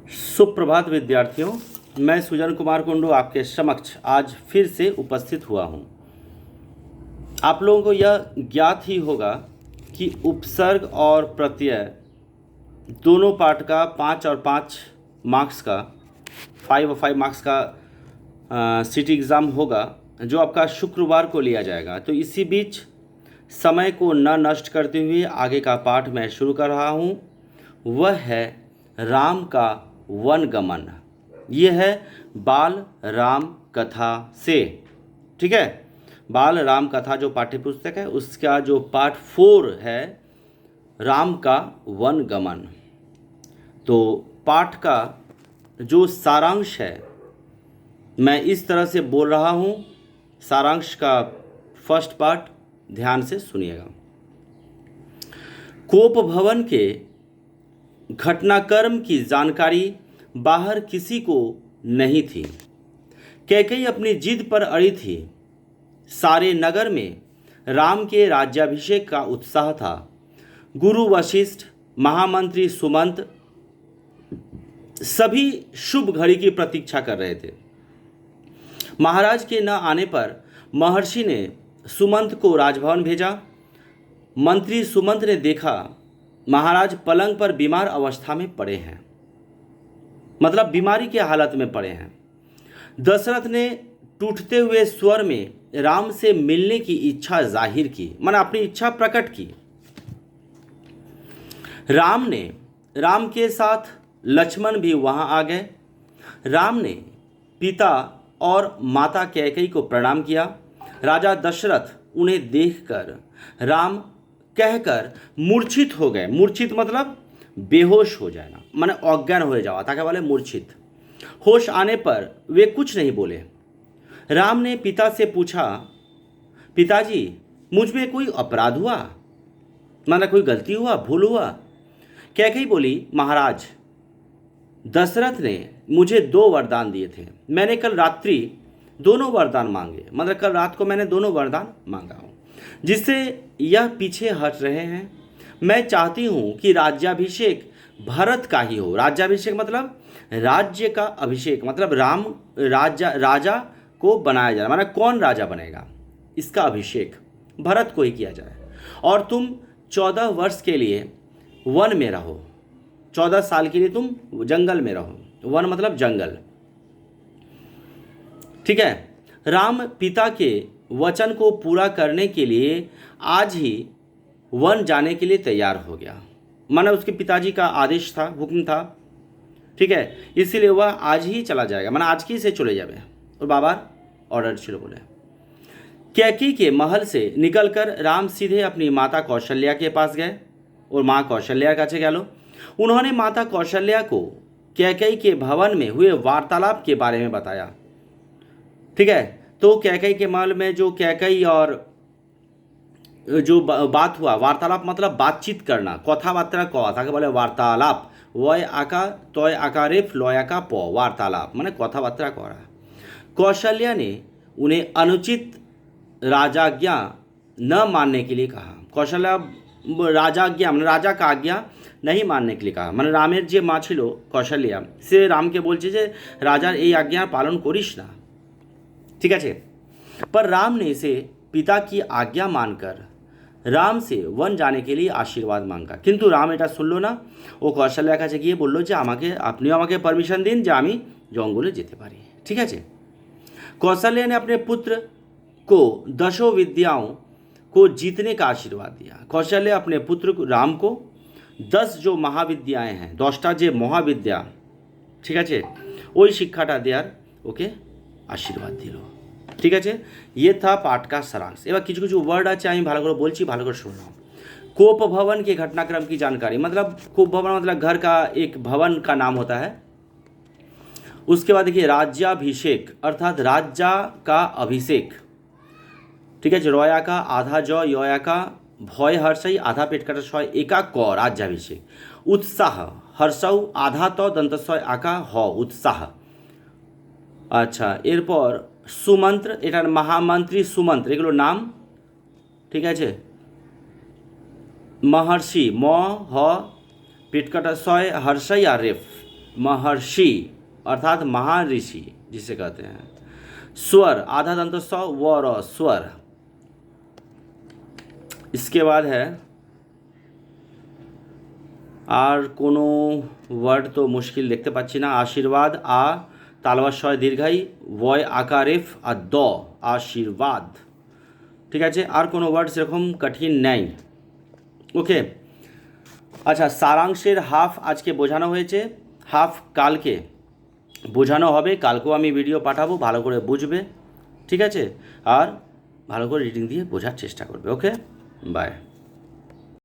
सुप्रभात विद्यार्थियों, मैं सुजन कुमार कुंडू आपके समक्ष आज फिर से उपस्थित हुआ हूँ। आप लोगों को यह ज्ञात ही होगा कि उपसर्ग और प्रत्यय दोनों पाठ का 5 और 5 मार्क्स का 5 और 5 मार्क्स का सिटी एग्ज़ाम होगा, जो आपका शुक्रवार को लिया जाएगा। तो इसी बीच समय को न नष्ट करते हुए आगे का पाठ मैं शुरू कर रहा हूँ। वह है राम का वनगमन। यह है बाल राम कथा से, ठीक है। बाल राम कथा जो पाठ्य पुस्तक है उसका जो पार्ट 4 है राम का वनगमन। तो पाठ का जो सारांश है मैं इस तरह से बोल रहा हूँ। सारांश का फर्स्ट पार्ट ध्यान से सुनिएगा। कोप भवन के घटनाक्रम की जानकारी बाहर किसी को नहीं थी। कैकेयी अपनी जिद पर अड़ी थी। सारे नगर में राम के राज्याभिषेक का उत्साह था। गुरु वशिष्ठ, महामंत्री सुमंत सभी शुभ घड़ी की प्रतीक्षा कर रहे थे। महाराज के न आने पर महर्षि ने सुमंत को राजभवन भेजा। मंत्री सुमंत ने देखा महाराज पलंग पर बीमार अवस्था में पड़े हैं, मतलब बीमारी के हालत में पड़े हैं। दशरथ ने टूटते हुए स्वर में राम से मिलने की इच्छा जाहिर की, माना अपनी इच्छा प्रकट की। राम के साथ लक्ष्मण भी वहां आ गए। राम ने पिता और माता कैकेयी को प्रणाम किया। राजा दशरथ उन्हें देखकर राम कहकर मूर्छित हो गए। मूर्छित मतलब बेहोश हो जाना, माने अज्ञान हो जाओ, ताकि वाले मूर्छित। होश आने पर वे कुछ नहीं बोले। राम ने पिता से पूछा, पिताजी मुझ में कोई अपराध हुआ, माना कोई गलती हुआ, भूल हुआ? कैकेयी बोली, महाराज दशरथ ने मुझे 2 वरदान दिए थे। मैंने कल रात्रि दोनों वरदान मांगे, मतलब कल रात को मैंने दोनों वरदान मांगा हूँ, जिससे यह पीछे हट रहे हैं। मैं चाहती हूँ कि राज्याभिषेक भरत का ही हो। राज्याभिषेक मतलब राज्य का अभिषेक, मतलब राम राजा को बनाया जाए, माना कौन राजा बनेगा इसका अभिषेक भरत को ही किया जाए। और तुम 14 वर्ष के लिए वन में रहो। 14 साल के लिए तुम जंगल में रहो। वन मतलब जंगल, ठीक है। राम पिता के वचन को पूरा करने के लिए आज ही वन जाने के लिए तैयार हो गया। माना उसके पिताजी का आदेश था, हुक्म था, ठीक है, इसीलिए वह आज ही चला जाएगा, माना आज ही से चले जाए। और बाबा ऑर्डर चलो बोले। कैकेयी के महल से निकलकर राम सीधे अपनी माता कौशल्या के पास गए और माँ कौशल्या का गलो। उन्होंने माता कौशल्या को कैकेयी के भवन में हुए वार्तालाप के बारे में बताया, ठीक है। तो कैकेयी के महल में जो कैकेयी और जो बात हुआ, वार्तालाप मतलब बातचीत करना, कथाबार्ता कहा था, बोले वार्तालाप, वय आका तय आकारेफ लय का प, वार्तालाप माने कथाबार्ता कह रहा। कौशल्या ने उन्हें अनुचित राजाज्ञा न मानने के लिए कहा। कौशल्या राजाज्ञा মানে राजा का आज्ञा नहीं मानने के लिए कहा। মানে রামের যে মা ছিল কৌশल्या, সে রামকে বলছে যে রাজার এই आज्ञा पालन करिस ना, ठीक है। पर राम ने इसे पिता की आज्ञा मानकर राम से वन जाने के लिए आशीर्वाद मांगा। किंतु राम एटा सुनलो ना। वो कौशल्यार काছে গিয়ে বলল যে আপনিও আমাকে परमिशन दिन যে আমি জঙ্গলে যেতে পারি, ठीक है। कौशल्या ने अपने पुत्र को 10 विद्याओं को जीतने का आशीर्वाद दिया। कौशल्या अपने पुत्र राम को 10 जो महाविद्याएं हैं, 10टा যে মহাবিদ্যা, ঠিক আছে, ওই শিক্ষাটা দেওয়ার ওকে আশীর্বাদ দিল, ঠিক আছে। ये था पाठ का सारांश। এবার কিছু কিছু ওয়ার্ড আছে আমি ভালো করে বলছি, ভালো করে শুনুন। कोप भवन के घटनाक्रम की जानकारी, मतलब कोप भवन मतलब घर का एक भवन का नाम होता है। उसके बाद देखिए राज्याभिषेक अर्थात राज्य का अभिषेक, ठीक है। रया का आधा ज यया का भय हर्षई आधा पेट काटा छय एका क राज्याभिषेक। उत्साह हर्षौ आधा त दंतस्वय आका ह उत्साह। अच्छा, एरपर सुमंत्र, एटार महामंत्री सुमंत्र, एगुलो नाम, ठीक है। महर्षि म ह पेट काटा छय हर्षई और रेफ महर्षि अर्थात महाऋषि जिसे कहते हैं। स्वर आधा दंत स व र स्वर। इसके बाद है আর কোনো ওয়ার্ড তো মুশকিল দেখতে পাচ্ছি না। আশীর্বাদ আ তালবাসয় দীর্ঘাই ওয় আকার এফ আর দ আশীর্বাদ। ঠিক আছে, আর কোনো ওয়ার্ড সেরকম কঠিন নেই। ওকে, আচ্ছা সারাংশের হাফ আজকে বোঝানো হয়েছে, হাফ কালকে বোঝানো হবে। কালকেও আমি ভিডিও পাঠাবো, ভালো করে বুঝবে। ঠিক আছে, আর ভালো করে রিডিং দিয়ে বোঝার চেষ্টা করবে। ওকে, বাই।